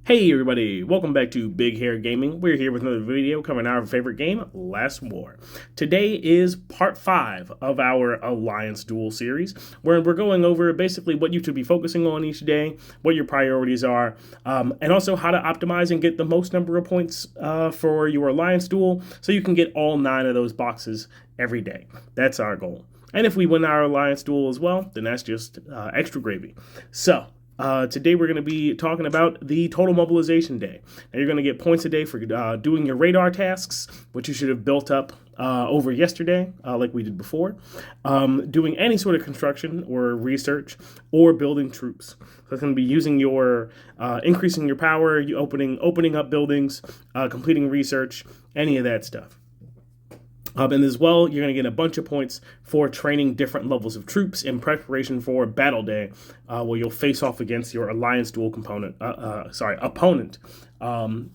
Hey everybody, welcome back to Big Hair Gaming. We're here with another video covering our favorite game, Last War. Today is part 5 of our Alliance Duel series, where we're going over basically what you should be focusing on each day, what your priorities are, and also how to optimize and get the most number of points for your Alliance Duel so you can get all 9 of those boxes every day. That's our goal. And if we win our Alliance Duel as well, then that's just extra gravy. So, today we're going to be talking about the total mobilization day. Now you're going to get points a day for doing your radar tasks, which you should have built up over yesterday, like we did before. Doing any sort of construction or research or building troops. So it's going to be using your, increasing your power, you opening up buildings, completing research, any of that stuff. And as well, you're going to get a bunch of points for training different levels of troops in preparation for Battle Day, where you'll face off against your Alliance Duel opponent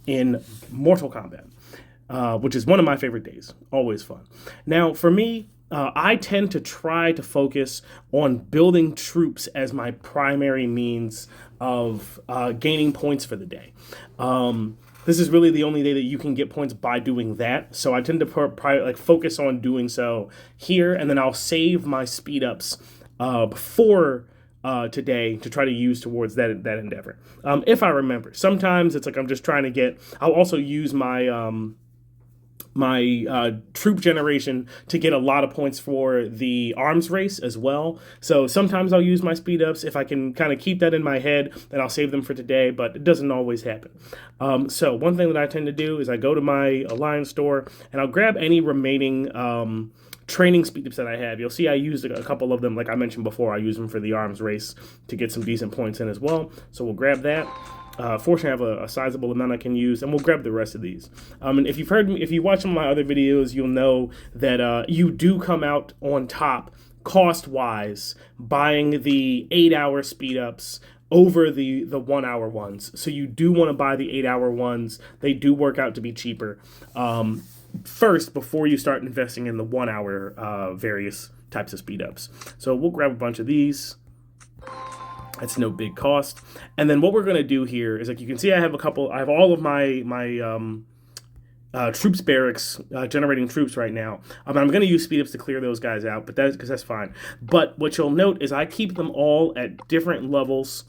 in Mortal Kombat, which is one of my favorite days. Always fun. Now, for me, I tend to try to focus on building troops as my primary means of gaining points for the day. This is really the only day that you can get points by doing that. So I tend to focus on doing so here, and then I'll save my speed ups before today to try to use towards that endeavor. If I remember, sometimes it's like I'm just trying to get. I'll also use my troop generation to get a lot of points for the arms race as well. So sometimes I'll use my speed ups. If I can kind of keep that in my head, then I'll save them for today, but it doesn't always happen. So one thing that I tend to do is I go to my Alliance store and I'll grab any remaining training speed ups that I have. You'll see I used a couple of them. Like I mentioned before, I use them for the arms race to get some decent points in as well. So we'll grab that. Fortunately, I have a sizable amount I can use, and we'll grab the rest of these. And if you watch some of my other videos, you'll know that you do come out on top cost-wise buying the 8-hour speed-ups over the 1-hour ones. So you do want to buy the 8-hour ones. They do work out to be cheaper first before you start investing in the 1-hour various types of speed-ups. So we'll grab a bunch of these. That's no big cost. And then what we're going to do here is, like you can see, I have all of my troops barracks generating troops right now. I'm going to use speed ups to clear those guys out, but that's fine. But what you'll note is I keep them all at different levels.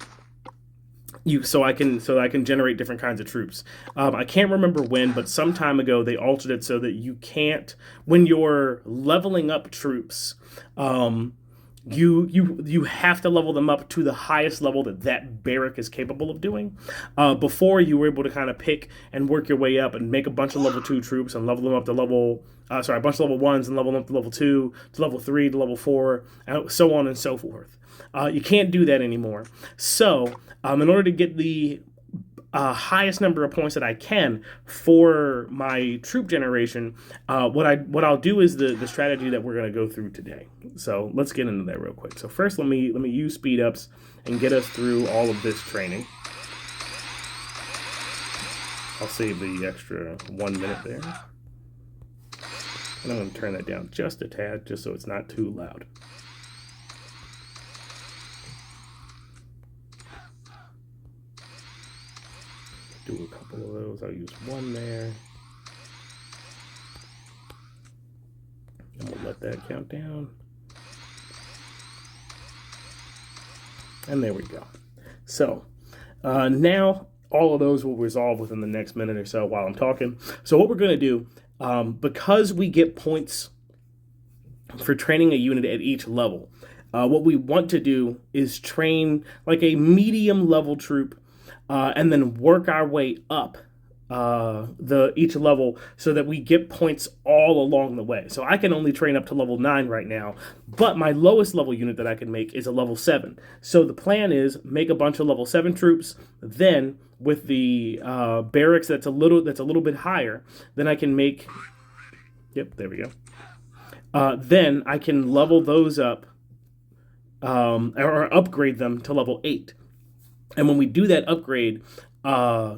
So I can generate different kinds of troops. I can't remember when, but some time ago they altered it so that you can't, when you're leveling up troops, you have to level them up to the highest level that barrack is capable of doing. Before, you were able to kind of pick and work your way up and make a bunch of level 2 troops and level them up to a bunch of level 1s and level them up to level 2, to level 3, to level 4, and so on and so forth. You can't do that anymore. So, in order to get the highest number of points that I can for my troop generation, what I'll do is the strategy that we're going to go through today. So let's get into that real quick. So first, let me use speed ups and get us through all of this training. I'll save the extra 1 minute there, and I'm going to turn that down just a tad, just so it's not too loud. Do a couple of those. I'll use one there. And we'll let that count down. And there we go. So now all of those will resolve within the next minute or so while I'm talking. So what we're going to do, because we get points for training a unit at each level, what we want to do is train like a medium level troop, and then work our way up each level so that we get points all along the way. So I can only train up to level 9 right now, but my lowest level unit that I can make is a level 7. So the plan is make a bunch of level 7 troops, then with the barracks that's a little bit higher, then I can make, yep, there we go. Then I can level those up or upgrade them to level 8. And when we do that upgrade,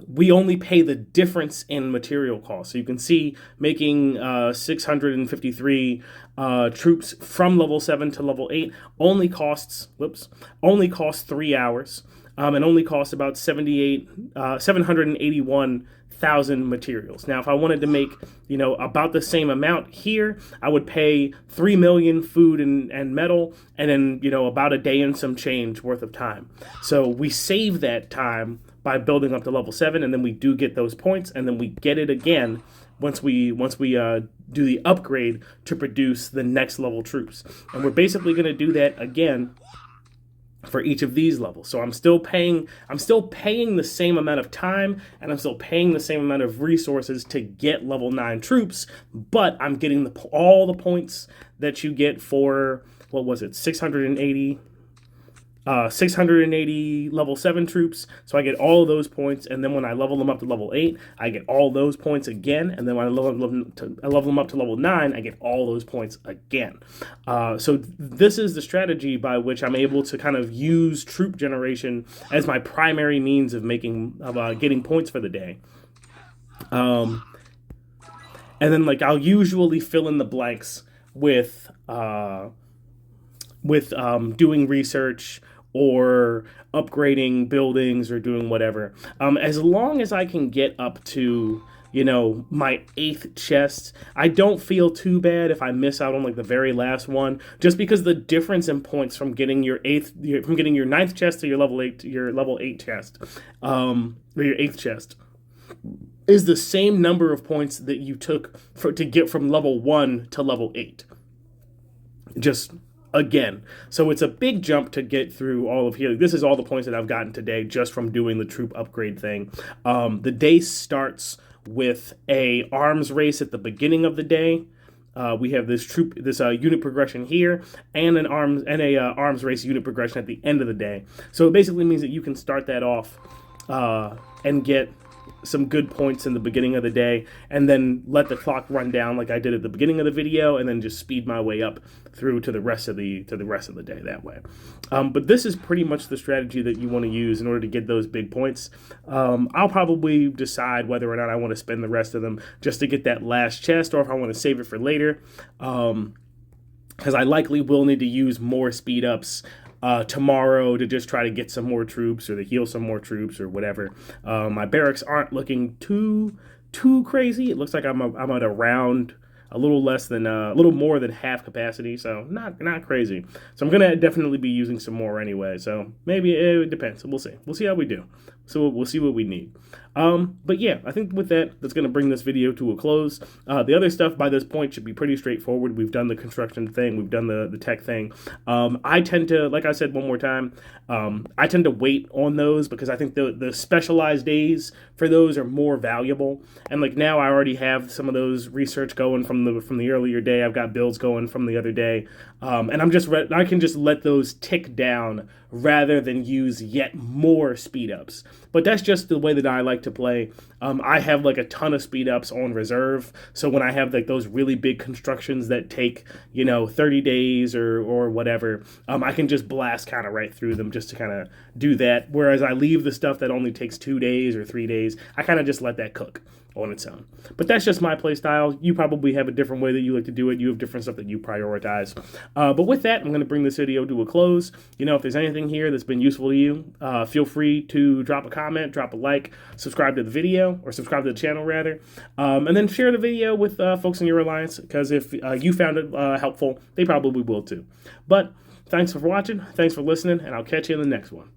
we only pay the difference in material costs. So you can see making 653 troops from level 7 to level 8 only costs 3 hours. and only costs about 781,000 materials. Now, if I wanted to make, about the same amount here, I would pay 3 million food and metal, and then, about a day and some change worth of time. So we save that time by building up to level 7, and then we do get those points, and then we get it again once we do the upgrade to produce the next level troops. And we're basically going to do that again for each of these levels. So I'm still paying the same amount of time, and I'm still paying the same amount of resources to get level 9 troops, but I'm getting all the points that you get for, what was it, 680 level 7 troops. So I get all of those points, and then when I level them up to level 8, I get all those points again, and then when I level them up to level 9, I get all those points again. So this is the strategy by which I'm able to kind of use troop generation as my primary means of getting points for the day. And then I'll usually fill in the blanks with doing research or upgrading buildings or doing whatever. As long as I can get up to, my 8th chest, I don't feel too bad if I miss out on the very last one, just because the difference in points from getting your 9th chest to your level 8 chest, or your 8th chest, is the same number of points that you took to get from level 1 to level 8. Just again. So it's a big jump to get through all of here. This is all the points that I've gotten today just from doing the troop upgrade thing. The day starts with a arms race at the beginning of the day. We have this unit progression here, and an arms race unit progression at the end of the day. So it basically means that you can start that off and get some good points in the beginning of the day, and then let the clock run down like I did at the beginning of the video, and then just speed my way up through to the rest of the day that way. But this is pretty much the strategy that you want to use in order to get those big points. I'll probably decide whether or not I want to spend the rest of them just to get that last chest, or if I want to save it for later, because I likely will need to use more speed ups tomorrow to just try to get some more troops or to heal some more troops or whatever. My barracks aren't looking too crazy. It looks like I'm at around a little more than half capacity, so not crazy. So I'm gonna definitely be using some more anyway. So maybe it depends. We'll see. We'll see how we do. So we'll see what we need. But yeah, I think with that's going to bring this video to a close. The other stuff by this point should be pretty straightforward. We've done the construction thing. We've done the tech thing. I tend to, like I said one more time, I tend to wait on those because I think the specialized days for those are more valuable. And now I already have some of those research going from the earlier day. I've got builds going from the other day. And I can just let those tick down rather than use yet more speed ups. But that's just the way that I like to play. I have a ton of speed ups on reserve. So when I have those really big constructions that take, 30 days or whatever, I can just blast kind of right through them just to kind of do that. Whereas I leave the stuff that only takes 2 days or 3 days, I kind of just let that cook on its own. But that's just my play style. You probably have a different way that you like to do it. You have different stuff that you prioritize. But with that, I'm going to bring this video to a close. If there's anything here that's been useful to you, feel free to drop a comment, drop a like, subscribe to the video, or subscribe to the channel rather, and then share the video with folks in your alliance, because if you found it helpful, they probably will too. But thanks for watching, thanks for listening, and I'll catch you in the next one.